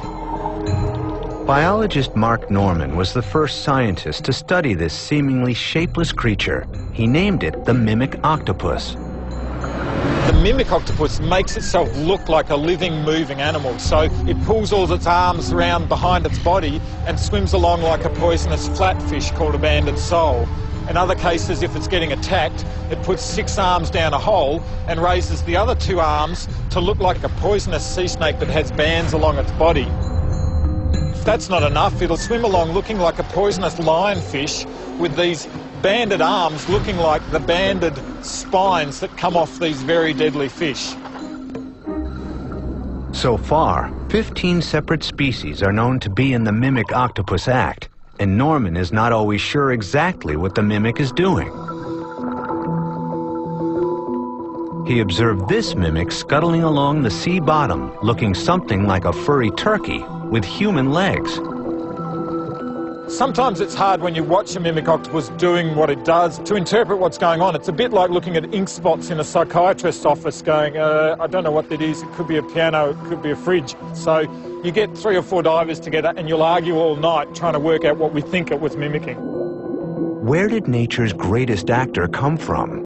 Biologist Mark Norman was the first scientist to study this seemingly shapeless creature. He named it the mimic octopus. The mimic octopus makes itself look like a living, moving animal. So it pulls all its arms around behind its body and swims along like a poisonous flatfish called a banded sole. In other cases, if it's getting attacked, it puts 6 arms down a hole and raises the other 2 arms to look like a poisonous sea snake that has bands along its body. If that's not enough, it'll swim along looking like a poisonous lionfish with these banded arms looking like the banded spines that come off these very deadly fish. So far, 15 separate species are known to be in the mimic octopus act. And Norman is not always sure exactly what the mimic is doing. He observed this mimic scuttling along the sea bottom, looking something like a furry turkey with human legs. Sometimes it's hard when you watch a mimic octopus doing what it does to interpret what's going on. It's a bit like looking at ink spots in a psychiatrist's office going, I don't know what that is. It could be a piano, it could be a fridge. So you get 3 or 4 divers together and you'll argue all night trying to work out what we think it was mimicking. Where did nature's greatest actor come from?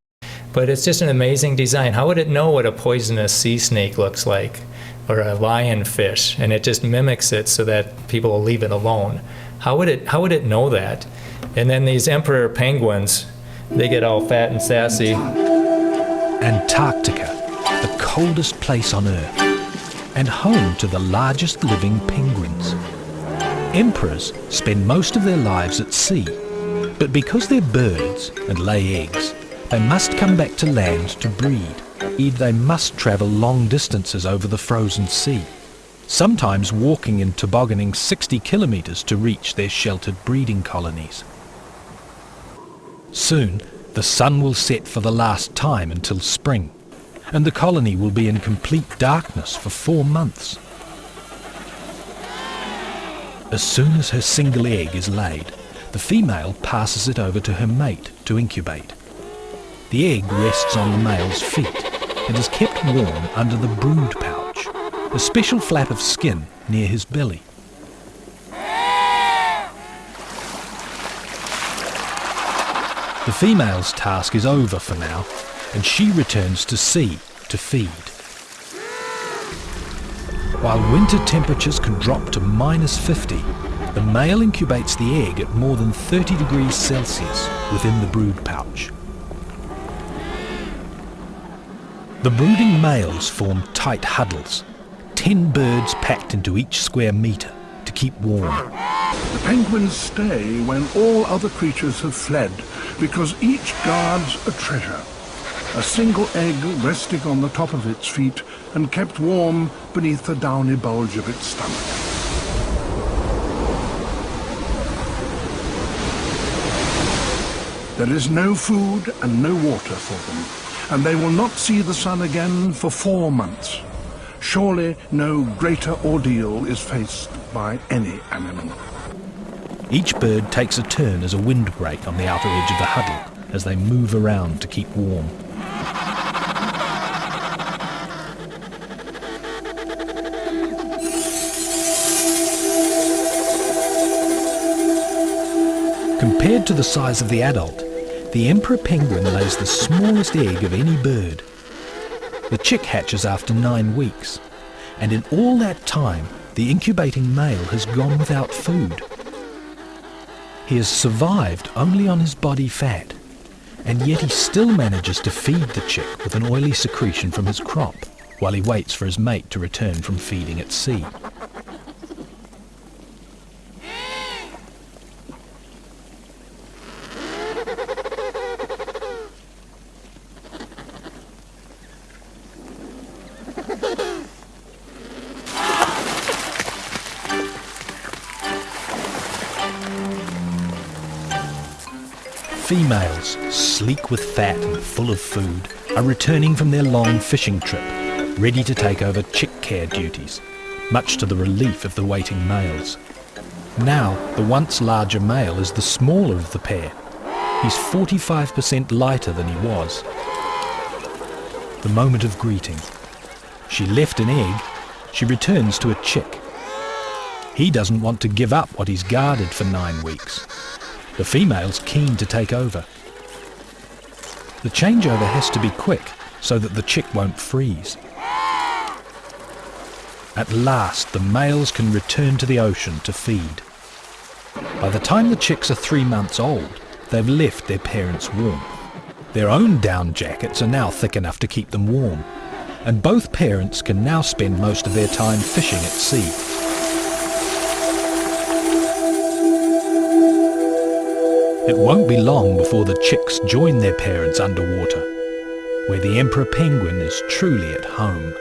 But it's just an amazing design. How would it know what a poisonous sea snake looks like or a lionfish? And it just mimics it so that people will leave it alone. How would it know that? And then these emperor penguins, they get all fat and sassy. Antarctica, the coldest place on Earth, and home to the largest living penguins. Emperors spend most of their lives at sea, but because they're birds and lay eggs, they must come back to land to breed. They must travel long distances over the frozen sea, sometimes walking and tobogganing 60 kilometres to reach their sheltered breeding colonies. Soon, the sun will set for the last time until spring, and the colony will be in complete darkness for 4 months. As soon as her single egg is laid, the female passes it over to her mate to incubate. The egg rests on the male's feet and is kept warm under the brood pouch, a special flap of skin near his belly. The female's task is over for now, and she returns to sea to feed. While winter temperatures can drop to -50, the male incubates the egg at more than 30 degrees Celsius within the brood pouch. The brooding males form tight huddles, 10 birds packed into each square metre to keep warm. The penguins stay when all other creatures have fled, because each guards a treasure. A single egg resting on the top of its feet and kept warm beneath the downy bulge of its stomach. There is no food and no water for them, and they will not see the sun again for 4 months. Surely no greater ordeal is faced by any animal. Each bird takes a turn as a windbreak on the outer edge of the huddle as they move around to keep warm. Compared to the size of the adult, the emperor penguin lays the smallest egg of any bird. The chick hatches after 9 weeks, and in all that time, the incubating male has gone without food. He has survived only on his body fat, and yet he still manages to feed the chick with an oily secretion from his crop while he waits for his mate to return from feeding at sea. Females, sleek with fat and full of food, are returning from their long fishing trip, ready to take over chick care duties, much to the relief of the waiting males. Now, the once larger male is the smaller of the pair. He's 45% lighter than he was. The moment of greeting. She left an egg, she returns to a chick. He doesn't want to give up what he's guarded for 9 weeks. The female's keen to take over. The changeover has to be quick so that the chick won't freeze. At last, the males can return to the ocean to feed. By the time the chicks are 3 months old, they've left their parents' warmth. Their own down jackets are now thick enough to keep them warm, and both parents can now spend most of their time fishing at sea. It won't be long before the chicks join their parents underwater, where the emperor penguin is truly at home.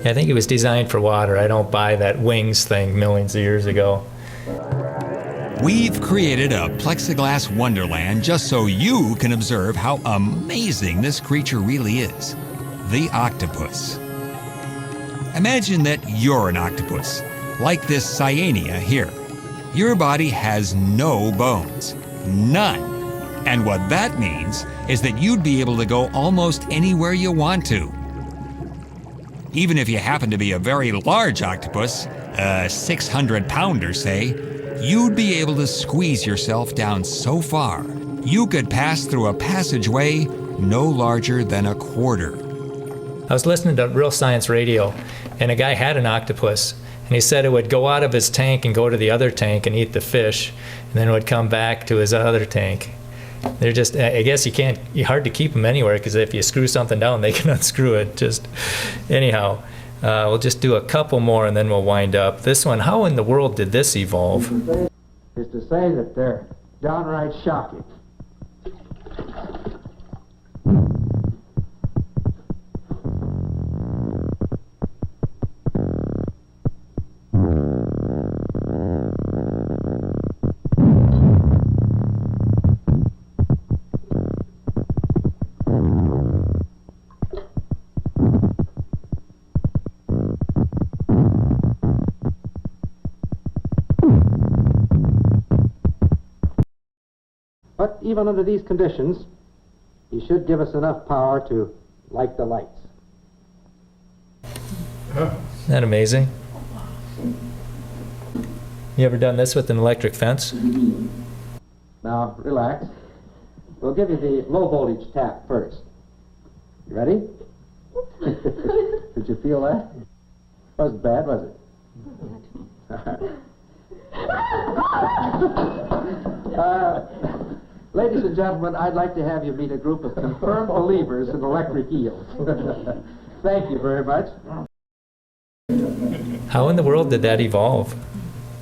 I think it was designed for water. I don't buy that wings thing millions of years ago. We've created a plexiglass wonderland just so you can observe how amazing this creature really is. The octopus. Imagine that you're an octopus, like this Cyanea here. Your body has no bones. None. And what that means is that you'd be able to go almost anywhere you want to. Even if you happen to be a very large octopus, a 600-pounder say, you'd be able to squeeze yourself down so far, you could pass through a passageway no larger than a quarter. I was listening to Real Science Radio, and a guy had an octopus, and he said it would go out of his tank and go to the other tank and eat the fish, and then it would come back to his other tank. They're just, I guess you're hard to keep them anywhere, because if you screw something down, they can unscrew it. Just, anyhow, we'll just do a couple more and then we'll wind up. This one, how in the world did this evolve? Is to say that they're downright shocking. But even under these conditions, he should give us enough power to light the lights. Isn't that amazing? You ever done this with an electric fence? Now, relax. We'll give you the low voltage tap first. You ready? Did you feel that? Wasn't bad, was it? Ladies and gentlemen, I'd like to have you meet a group of confirmed believers in electric eels. Thank you very much. How in the world did that evolve?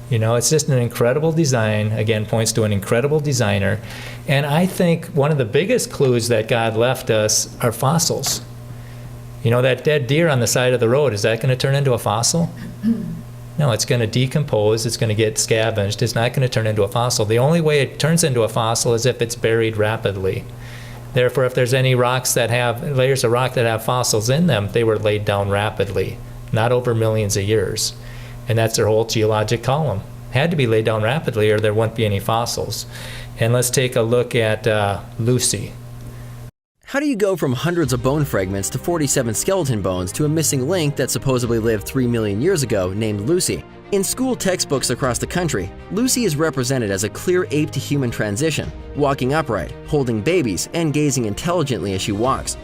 You know, it's just an incredible design, again, points to an incredible designer. And I think one of the biggest clues that God left us are fossils. You know, that dead deer on the side of the road, is that going to turn into a fossil? No, it's going to decompose, it's going to get scavenged, it's not going to turn into a fossil. The only way it turns into a fossil is if it's buried rapidly. Therefore, if there's any rocks that have, layers of rock that have fossils in them, they were laid down rapidly, not over millions of years. And that's their whole geologic column. Had to be laid down rapidly or there wouldn't be any fossils. And let's take a look at Lucy. How do you go from hundreds of bone fragments to 47 skeleton bones to a missing link that supposedly lived 3 million years ago named Lucy? In school textbooks across the country, Lucy is represented as a clear ape to human transition, walking upright, holding babies, and gazing intelligently as she walks.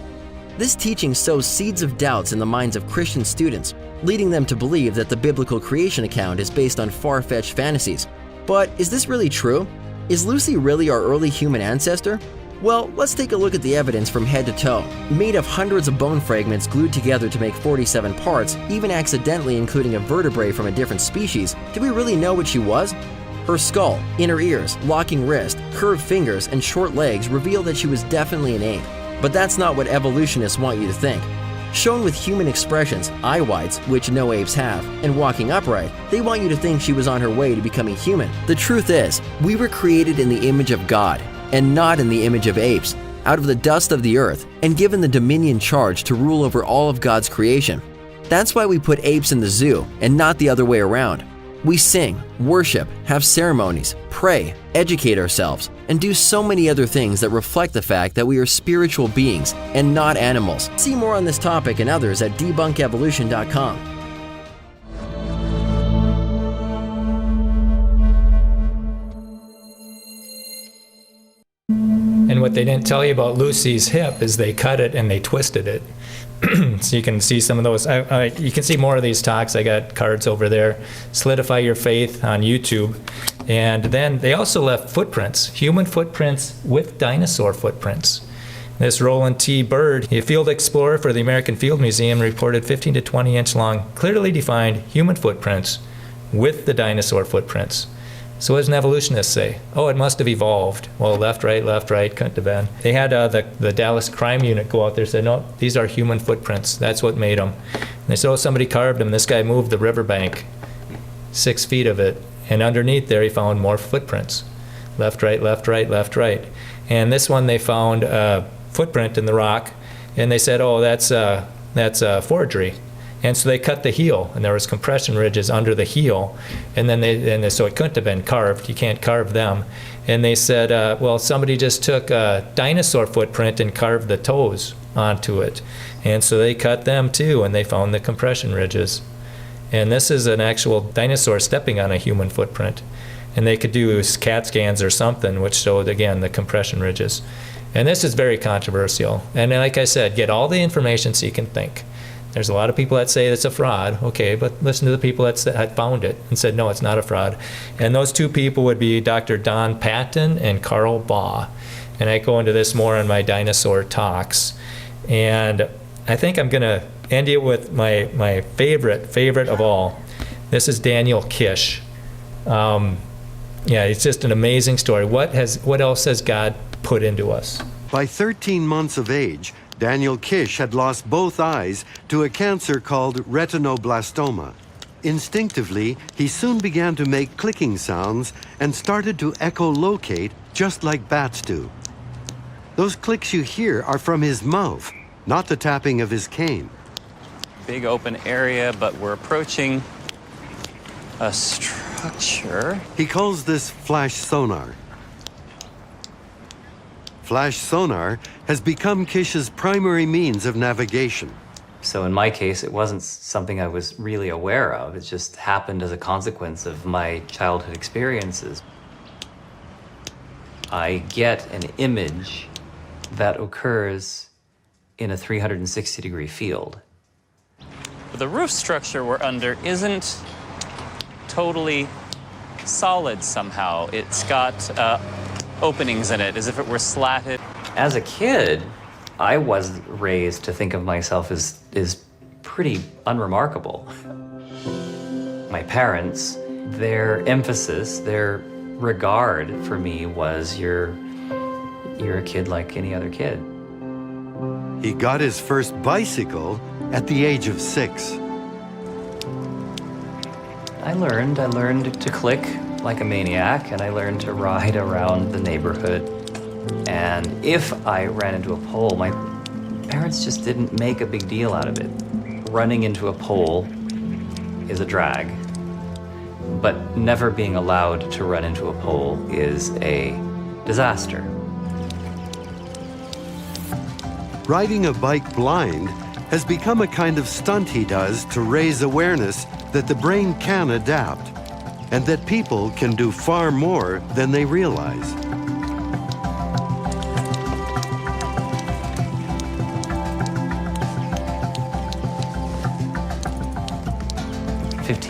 This teaching sows seeds of doubts in the minds of Christian students, leading them to believe that the biblical creation account is based on far-fetched fantasies. But is this really true? Is Lucy really our early human ancestor? Well, let's take a look at the evidence from head to toe. Made of hundreds of bone fragments glued together to make 47 parts, even accidentally including a vertebrae from a different species, do we really know what she was? Her skull, inner ears, locking wrist, curved fingers, and short legs reveal that she was definitely an ape. But that's not what evolutionists want you to think. Shown with human expressions, eye whites, which no apes have, and walking upright, they want you to think she was on her way to becoming human. The truth is, we were created in the image of God, and not in the image of apes, out of the dust of the earth, and given the dominion charge to rule over all of God's creation. That's why we put apes in the zoo, and not the other way around. We sing, worship, have ceremonies, pray, educate ourselves, and do so many other things that reflect the fact that we are spiritual beings and not animals. See more on this topic and others at debunkevolution.com. And what they didn't tell you about Lucy's hip is they cut it and they twisted it. So you can see some of those. You can see more of these talks. I got cards over there. Solidify Your Faith on YouTube. And then they also left footprints, human footprints with dinosaur footprints. This Roland T. Bird, a field explorer for the American Field Museum, reported 15 to 20 inch long, clearly defined human footprints with the dinosaur footprints. So what does an evolutionist say? Oh, it must have evolved. Well, left, right, couldn't have been. They had the Dallas Crime Unit go out there and say, no, these are human footprints. That's what made them. And they said, oh, somebody carved them. This guy moved the riverbank, 6 feet of it. And underneath there, he found more footprints. Left, right. And this one, they found a footprint in the rock. And they said, oh, that's a forgery. And so they cut the heel, and there was compression ridges under the heel, and then so it couldn't have been carved. You can't carve them. And they said, well, somebody just took a dinosaur footprint and carved the toes onto it. And so they cut them too, and they found the compression ridges. And this is an actual dinosaur stepping on a human footprint. And they could do CAT scans or something, which showed, again, the compression ridges. And this is very controversial. And like I said, get all the information so you can think. There's a lot of people that say it's a fraud. Okay, but listen to the people that had found it and said, no, it's not a fraud. And those two people would be Dr. Don Patton and Carl Baugh. And I go into this more in my dinosaur talks. And I think I'm going to end it with my favorite of all. This is Daniel Kish. Yeah, it's just an amazing story. What else has God put into us? By 13 months of age, Daniel Kish had lost both eyes to a cancer called retinoblastoma. Instinctively, he soon began to make clicking sounds and started to echolocate just like bats do. Those clicks you hear are from his mouth, not the tapping of his cane. Big open area, but we're approaching a structure. He calls this flash sonar. Flash sonar has become Kish's primary means of navigation. So in my case, it wasn't something I was really aware of. It just happened as a consequence of my childhood experiences. I get an image that occurs in a 360-degree field. The roof structure we're under isn't totally solid somehow. It's got openings in it, as if it were slatted. As a kid, I was raised to think of myself as pretty unremarkable. My parents, their emphasis, their regard for me was you're a kid like any other kid. He got his first bicycle at the age of 6. I learned to click like a maniac, and I learned to ride around the neighborhood. And if I ran into a pole, my parents just didn't make a big deal out of it. Running into a pole is a drag, but never being allowed to run into a pole is a disaster. Riding a bike blind has become a kind of stunt he does to raise awareness that the brain can adapt and that people can do far more than they realize.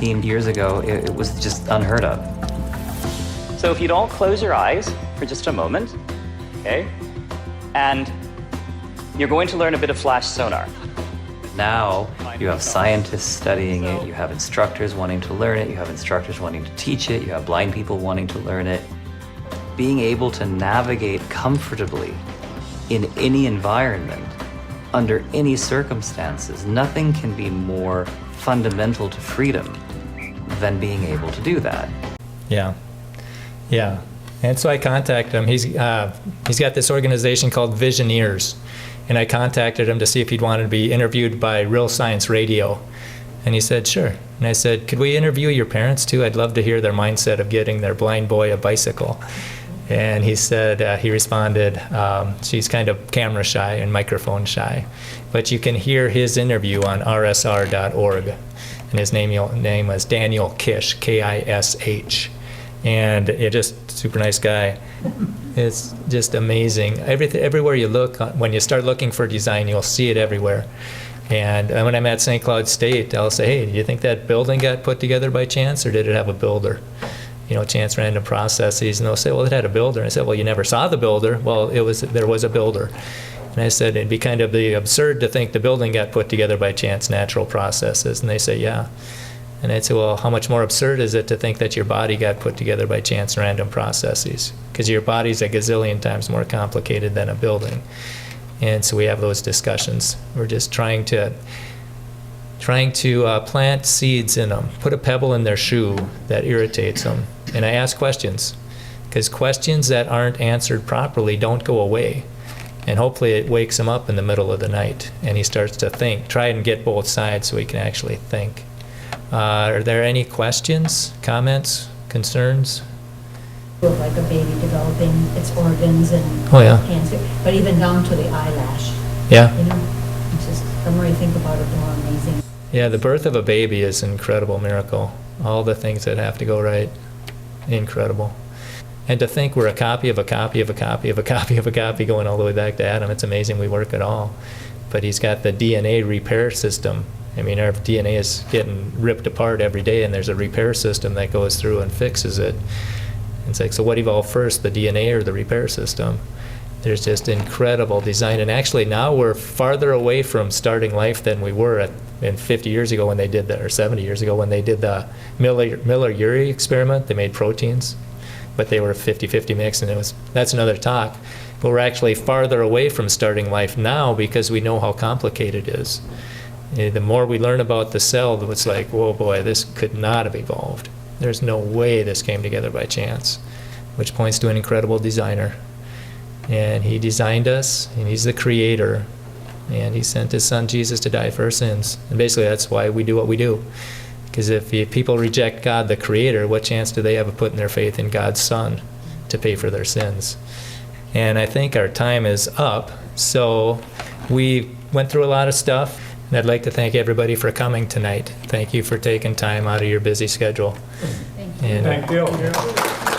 Years ago, it was just unheard of. So if you'd all close your eyes for just a moment, okay? And you're going to learn a bit of flash sonar. Now, you have scientists studying it, you have instructors wanting to learn it, you have instructors wanting to teach it, you have blind people wanting to learn it. Being able to navigate comfortably in any environment, under any circumstances, nothing can be more fundamental to freedom than being able to do that. Yeah. And so I contacted him. He's got this organization called Visioneers, and I contacted him to see if he'd want to be interviewed by Real Science Radio. And he said, sure. And I said, could we interview your parents too? I'd love to hear their mindset of getting their blind boy a bicycle. And he said, he responded, she's kind of camera shy and microphone shy, but you can hear his interview on rsr.org. And his name was Daniel Kish, K-I-S-H. And just super nice guy. It's just amazing. Everywhere you look, when you start looking for design, you'll see it everywhere. And when I'm at St. Cloud State, I'll say, hey, do you think that building got put together by chance, or did it have a builder? Chance random processes. And they'll say, well, it had a builder. And I said, well, you never saw the builder. Well, there was a builder. And I said, it'd be kind of absurd to think the building got put together by chance, natural processes. And they say, yeah. And I'd say, well, how much more absurd is it to think that your body got put together by chance, random processes? Because your body's a gazillion times more complicated than a building. And so we have those discussions. We're just trying to plant seeds in them, put a pebble in their shoe that irritates them. And I ask questions, because questions that aren't answered properly don't go away. And hopefully it wakes him up in the middle of the night and he starts to think, try and get both sides so he can actually think. Are there any questions, comments, concerns? Like a baby developing its organs and cancer, but even down to the eyelash. Yeah. It's just, the more you think about it, the more amazing. Yeah, the birth of a baby is an incredible miracle. All the things that have to go right, incredible. And to think we're a copy of a copy of a copy of a copy of a copy going all the way back to Adam, it's amazing we work at all. But he's got the DNA repair system. I mean, our DNA is getting ripped apart every day, and there's a repair system that goes through and fixes it. It's like, so what evolved first, the DNA or the repair system? There's just incredible design. And actually now we're farther away from starting life than we were 50 years ago when they did that, or 70 years ago when they did the Miller-Urey experiment. They made proteins, but they were 50-50 mix, and that's another talk. But we're actually farther away from starting life now because we know how complicated it is. The more we learn about the cell, it's like, whoa, boy, this could not have evolved. There's no way this came together by chance, which points to an incredible designer. And he designed us, and he's the creator, and he sent his son Jesus to die for our sins. And basically that's why we do what we do. Because if people reject God, the creator, what chance do they have of putting their faith in God's son to pay for their sins? And I think our time is up. So we went through a lot of stuff. And I'd like to thank everybody for coming tonight. Thank you for taking time out of your busy schedule. Thank you. And, Thank you.